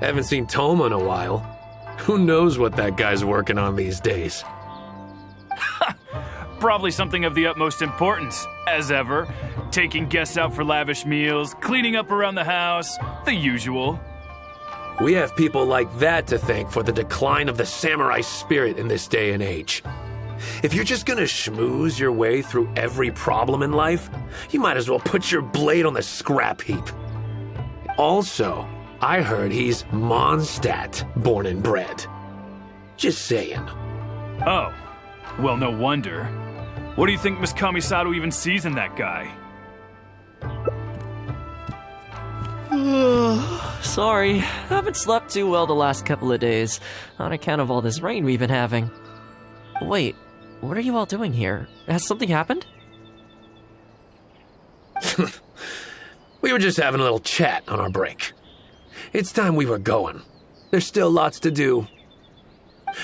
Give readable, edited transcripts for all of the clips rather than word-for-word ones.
Haven't seen Thoma in a while. Who knows what that guy's working on these days? Probably something of the utmost importance, as ever. Taking guests out for lavish meals, cleaning up around the house, the usual. We have people like that to thank for the decline of the samurai spirit in this day and age. If you're just gonna schmooze your way through every problem in life, you might as well put your blade on the scrap heap. Also, I heard he's Mondstadt born and bred. Just saying. Oh, well, no wonder. What do you think Miss Kamisato even sees in that guy? Sorry, haven't slept too well the last couple of days, on account of all this rain we've been having. Wait, what are you all doing here? Has something happened? We were just having a little chat on our break. It's time we were going. There's still lots to do.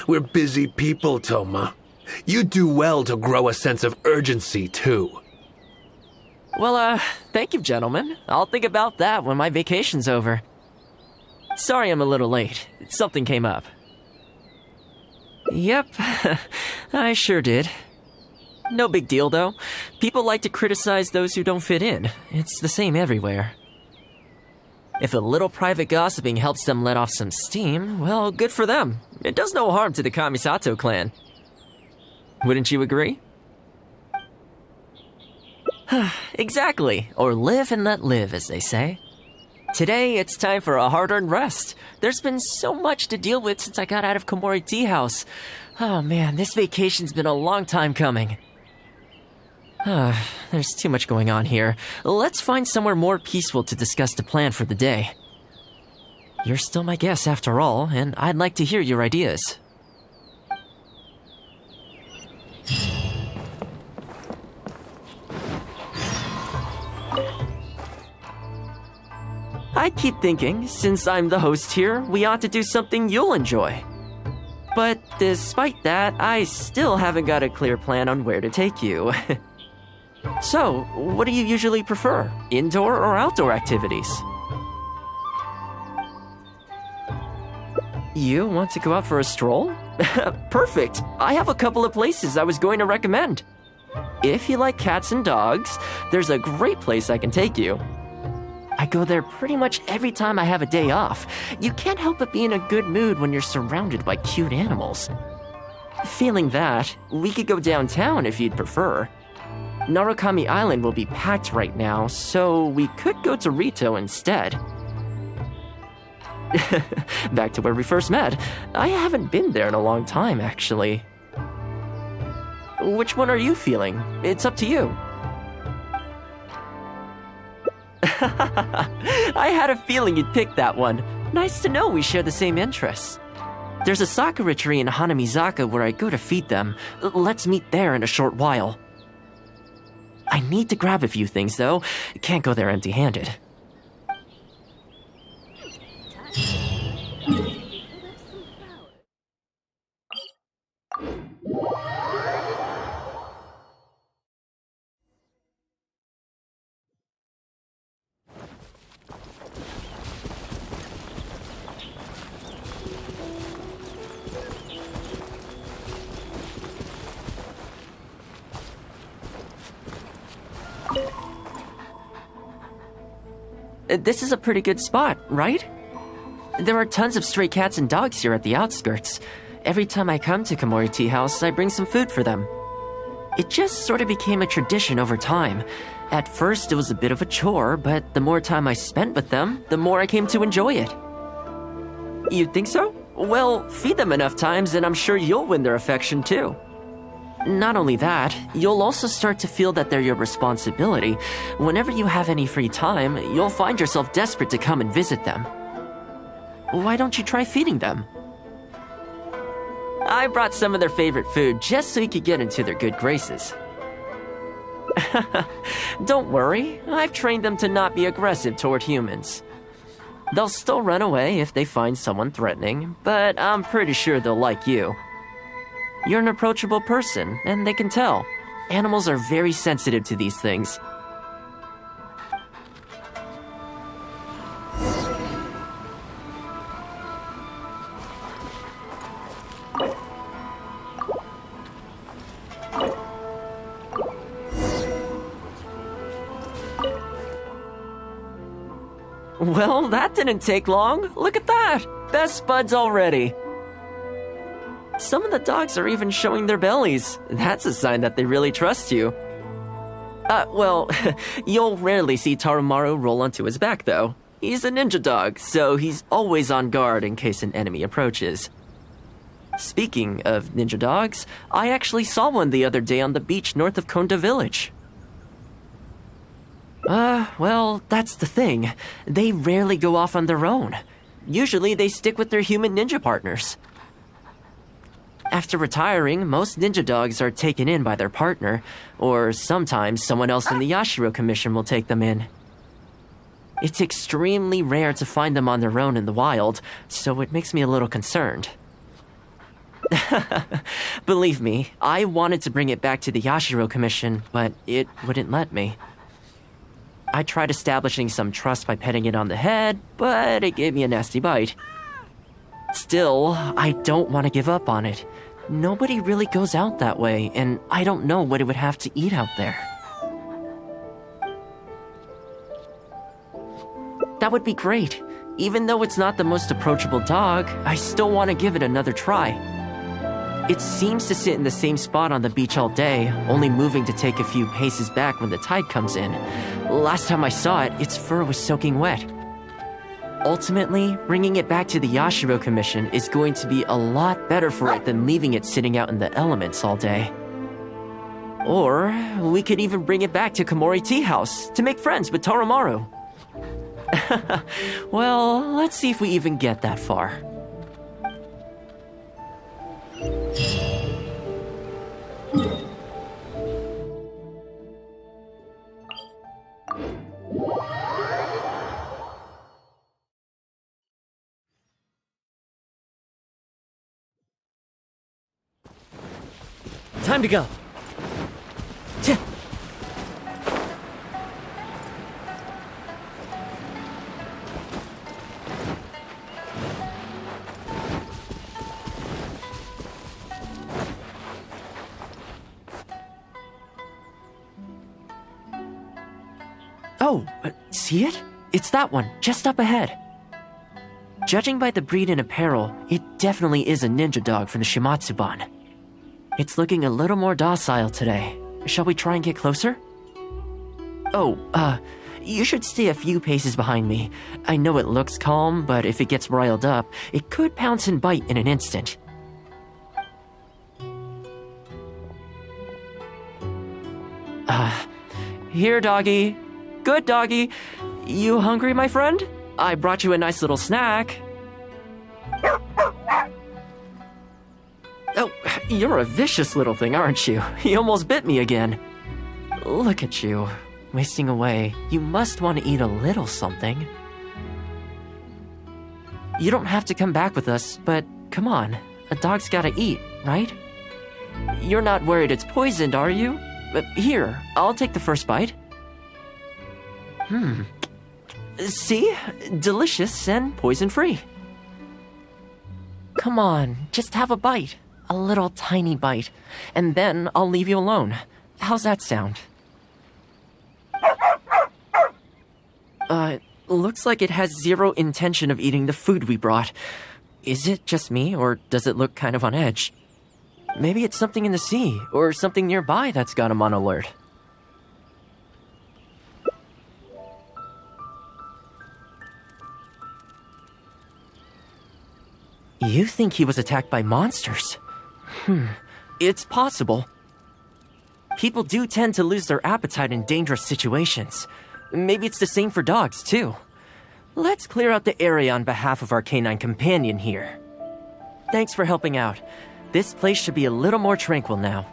We're busy people, Thoma. You do well to grow a sense of urgency, too. Well, thank you, gentlemen. I'll think about that when my vacation's over. Sorry I'm a little late. Something came up. Yep, I sure did. No big deal, though. People like to criticize those who don't fit in. It's the same everywhere. If a little private gossiping helps them let off some steam, well, good for them. It does no harm to the Kamisato clan. Wouldn't you agree? Exactly. Or live and let live, as they say. Today, it's time for a hard-earned rest. There's been so much to deal with since I got out of Komori Tea House. Oh man, this vacation's been a long time coming. There's too much going on here. Let's find somewhere more peaceful to discuss the plan for the day. You're still my guest after all, and I'd like to hear your ideas. I keep thinking, since I'm the host here, we ought to do something you'll enjoy. But despite that, I still haven't got a clear plan on where to take you. So, what do you usually prefer? Indoor or outdoor activities? You want to go out for a stroll? Perfect! I have a couple of places I was going to recommend. If you like cats and dogs, there's a great place I can take you. I go there pretty much every time I have a day off. You can't help but be in a good mood when you're surrounded by cute animals. Feeling that, we could go downtown if you'd prefer. Narukami Island will be packed right now, so we could go to Rito instead. Back to where we first met. I haven't been there in a long time, actually. Which one are you feeling? It's up to you. I had a feeling you'd pick that one. Nice to know we share the same interests. There's a sakura tree in Hanamizaka where I go to feed them. Let's meet there in a short while. I need to grab a few things, though. Can't go there empty-handed. This is a pretty good spot, right? There are tons of stray cats and dogs here at the outskirts. Every time I come to Komori Tea House, I bring some food for them. It just sort of became a tradition over time. At first, it was a bit of a chore, but the more time I spent with them, the more I came to enjoy it. You think so? Well, feed them enough times and I'm sure you'll win their affection too. Not only that, you'll also start to feel that they're your responsibility. Whenever you have any free time, you'll find yourself desperate to come and visit them. Why don't you try feeding them? I brought some of their favorite food just so you could get into their good graces. Don't worry, I've trained them to not be aggressive toward humans. They'll still run away if they find someone threatening, but I'm pretty sure they'll like you. You're an approachable person, and they can tell. Animals are very sensitive to these things. Well, that didn't take long. Look at that. Best buds already. Some of the dogs are even showing their bellies. That's a sign that they really trust you. Well, you'll rarely see Tarumaru roll onto his back, though. He's a ninja dog, so he's always on guard in case an enemy approaches. Speaking of ninja dogs, I actually saw one the other day on the beach north of Konda Village. Well, that's the thing. They rarely go off on their own. Usually they stick with their human ninja partners. After retiring, most ninja dogs are taken in by their partner, or sometimes someone else in the Yashiro Commission will take them in. It's extremely rare to find them on their own in the wild, so it makes me a little concerned. Believe me, I wanted to bring it back to the Yashiro Commission, but it wouldn't let me. I tried establishing some trust by petting it on the head, but it gave me a nasty bite. Still, I don't want to give up on it. Nobody really goes out that way, and I don't know what it would have to eat out there. That would be great. Even though it's not the most approachable dog, I still want to give it another try. It seems to sit in the same spot on the beach all day, only moving to take a few paces back when the tide comes in. Last time I saw it, its fur was soaking wet. Ultimately, bringing it back to the Yashiro Commission is going to be a lot better for it than leaving it sitting out in the elements all day. Or, we could even bring it back to Komori Tea House to make friends with Tarumaru. Well, let's see if we even get that far. Time to go. Oh, see it? It's that one, just up ahead. Judging by the breed and apparel, it definitely is a ninja dog from the Shimatsuban. It's looking a little more docile today. Shall we try and get closer? Oh, you should stay a few paces behind me. I know it looks calm, but if it gets riled up, it could pounce and bite in an instant. Here, doggy. Good doggy. You hungry, my friend? I brought you a nice little snack. Oh, you're a vicious little thing, aren't you? You almost bit me again. Look at you, wasting away. You must want to eat a little something. You don't have to come back with us, but come on. A dog's gotta eat, right? You're not worried it's poisoned, are you? Here, I'll take the first bite. See? Delicious and poison-free. Come on, just have a bite. A little tiny bite. And then I'll leave you alone. How's that sound? Looks like it has zero intention of eating the food we brought. Is it just me, or does it look kind of on edge? Maybe it's something in the sea, or something nearby that's got him on alert. You think he was attacked by monsters? It's possible. People do tend to lose their appetite in dangerous situations. Maybe it's the same for dogs, too. Let's clear out the area on behalf of our canine companion here. Thanks for helping out. This place should be a little more tranquil now.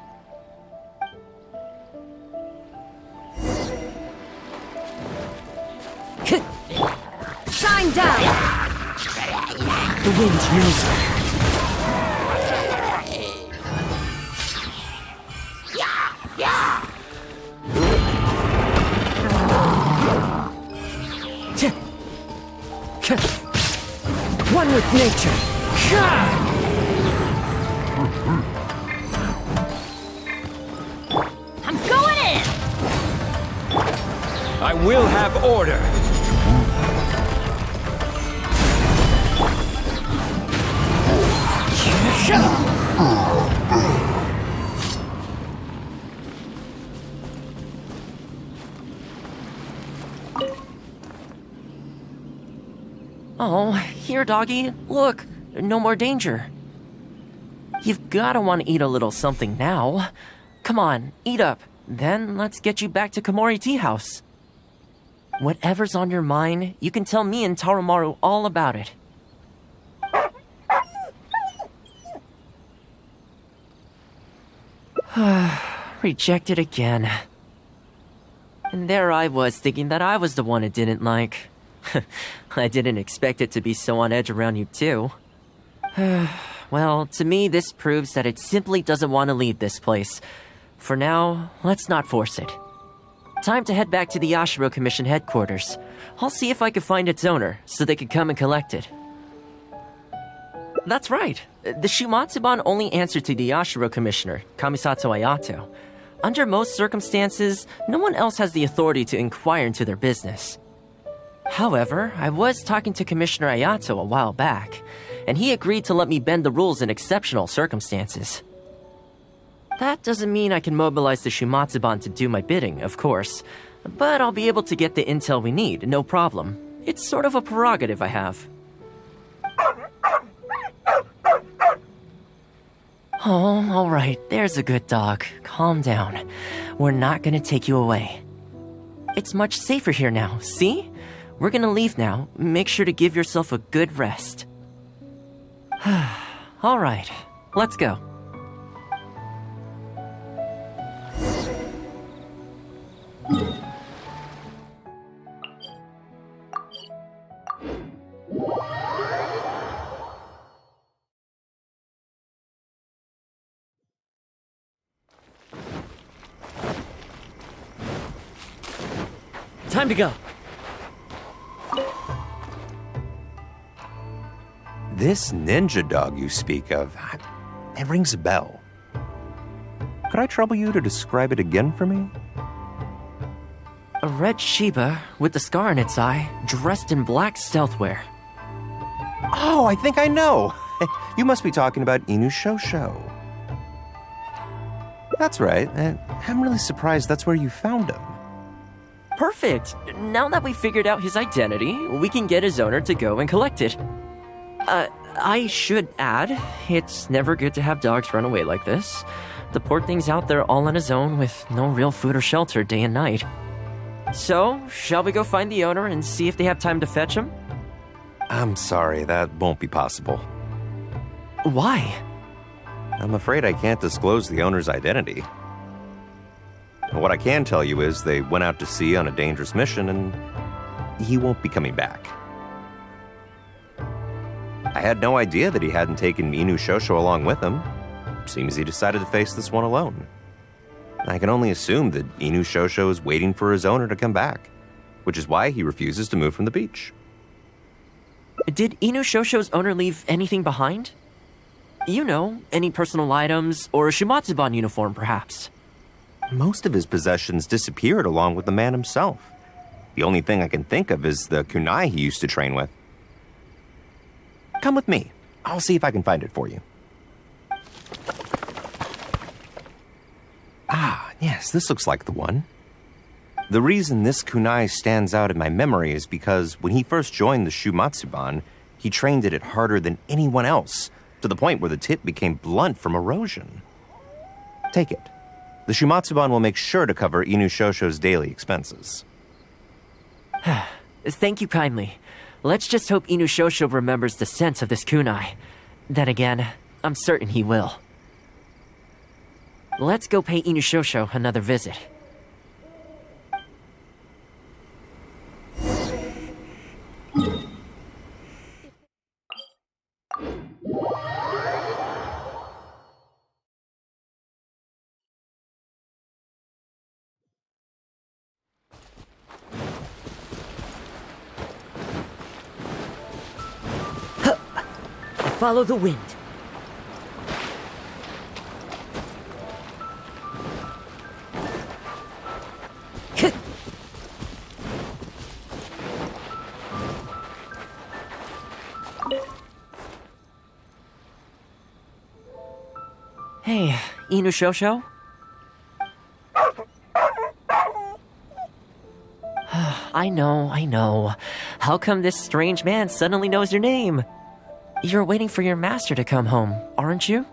Shine down! The wind knows it. One with nature. I'm going in! I will have order. Oh, here, doggy. Look, no more danger. You've gotta want to eat a little something now. Come on, eat up. Then let's get you back to Komori Tea House. Whatever's on your mind, you can tell me and Tarumaru all about it. Rejected again. And there I was thinking that I was the one it didn't like. I didn't expect it to be so on edge around you too. Well, to me this proves that it simply doesn't want to leave this place. For now, let's not force it. Time to head back to the Yashiro Commission headquarters. I'll see if I can find its owner, so they can come and collect it. That's right. The Shumatsuban only answer to the Yashiro Commissioner, Kamisato Ayato. Under most circumstances, no one else has the authority to inquire into their business. However, I was talking to Commissioner Ayato a while back, and he agreed to let me bend the rules in exceptional circumstances. That doesn't mean I can mobilize the Shumatsuban to do my bidding, of course, but I'll be able to get the intel we need, no problem. It's sort of a prerogative I have. Oh, alright, there's a good dog. Calm down. We're not gonna take you away. It's much safer here now, see? We're gonna leave now. Make sure to give yourself a good rest. Alright, let's go. Time to go. This ninja dog you speak of, it rings a bell. Could I trouble you to describe it again for me? A red Shiba with a scar in its eye, dressed in black stealth wear. Oh, I think I know. You must be talking about Inu Shosho. That's right. I'm really surprised that's where you found him. Perfect! Now that we figured out his identity, we can get his owner to go and collect it. I should add, it's never good to have dogs run away like this. The poor thing's out there all on his own with no real food or shelter day and night. So, shall we go find the owner and see if they have time to fetch him? I'm sorry, that won't be possible. Why? I'm afraid I can't disclose the owner's identity. What I can tell you is they went out to sea on a dangerous mission and he won't be coming back. I had no idea that he hadn't taken Inu Shosho along with him. Seems he decided to face this one alone. I can only assume that Inu Shosho is waiting for his owner to come back, which is why he refuses to move from the beach. Did Inu Shosho's owner leave anything behind? You know, any personal items or a Shumatsuban uniform, perhaps? Most of his possessions disappeared along with the man himself. The only thing I can think of is the kunai he used to train with. Come with me. I'll see if I can find it for you. Ah, yes, this looks like the one. The reason this kunai stands out in my memory is because when he first joined the Shumatsuban, he trained at it harder than anyone else, to the point where the tip became blunt from erosion. Take it. The Shumatsuban will make sure to cover Inu Shosho's daily expenses. Thank you kindly. Let's just hope Inu Shosho remembers the sense of this kunai. Then again, I'm certain he will. Let's go pay Inu Shosho another visit. Follow the wind. Hey, Inuyasha? I know. How come this strange man suddenly knows your name? You're waiting for your master to come home, aren't you?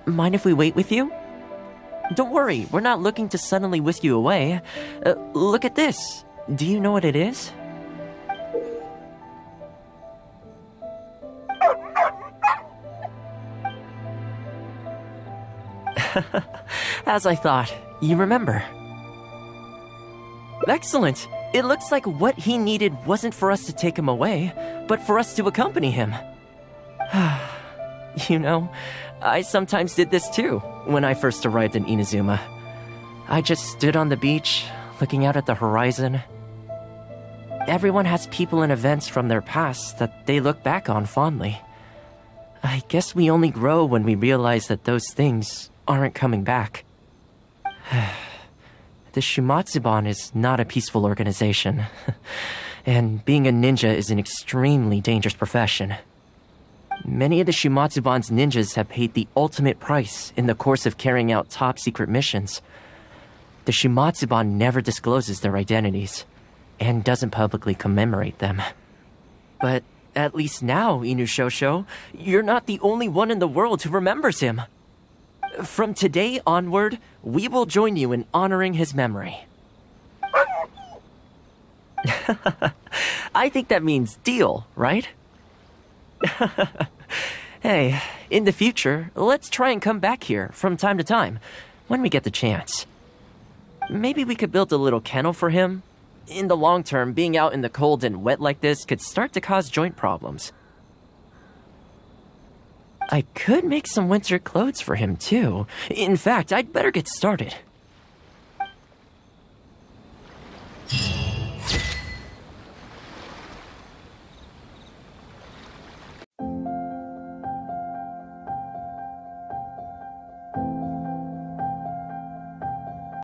Mind if we wait with you? Don't worry, we're not looking to suddenly whisk you away. Look at this. Do you know what it is? As I thought, you remember. Excellent! It looks like what he needed wasn't for us to take him away, but for us to accompany him. You know, I sometimes did this too, when I first arrived in Inazuma. I just stood on the beach, looking out at the horizon. Everyone has people and events from their past that they look back on fondly. I guess we only grow when we realize that those things aren't coming back. The Shumatsuban is not a peaceful organization, and being a ninja is an extremely dangerous profession. Many of the Shumatsuban's ninjas have paid the ultimate price in the course of carrying out top-secret missions. The Shumatsuban never discloses their identities, and doesn't publicly commemorate them. But at least now, Inuyasha, you're not the only one in the world who remembers him. From today onward, we will join you in honoring his memory. I think that means deal, right? Hey, in the future, let's try and come back here from time to time, when we get the chance. Maybe we could build a little kennel for him. In the long term, being out in the cold and wet like this could start to cause joint problems. I could make some winter clothes for him, too. In fact, I'd better get started.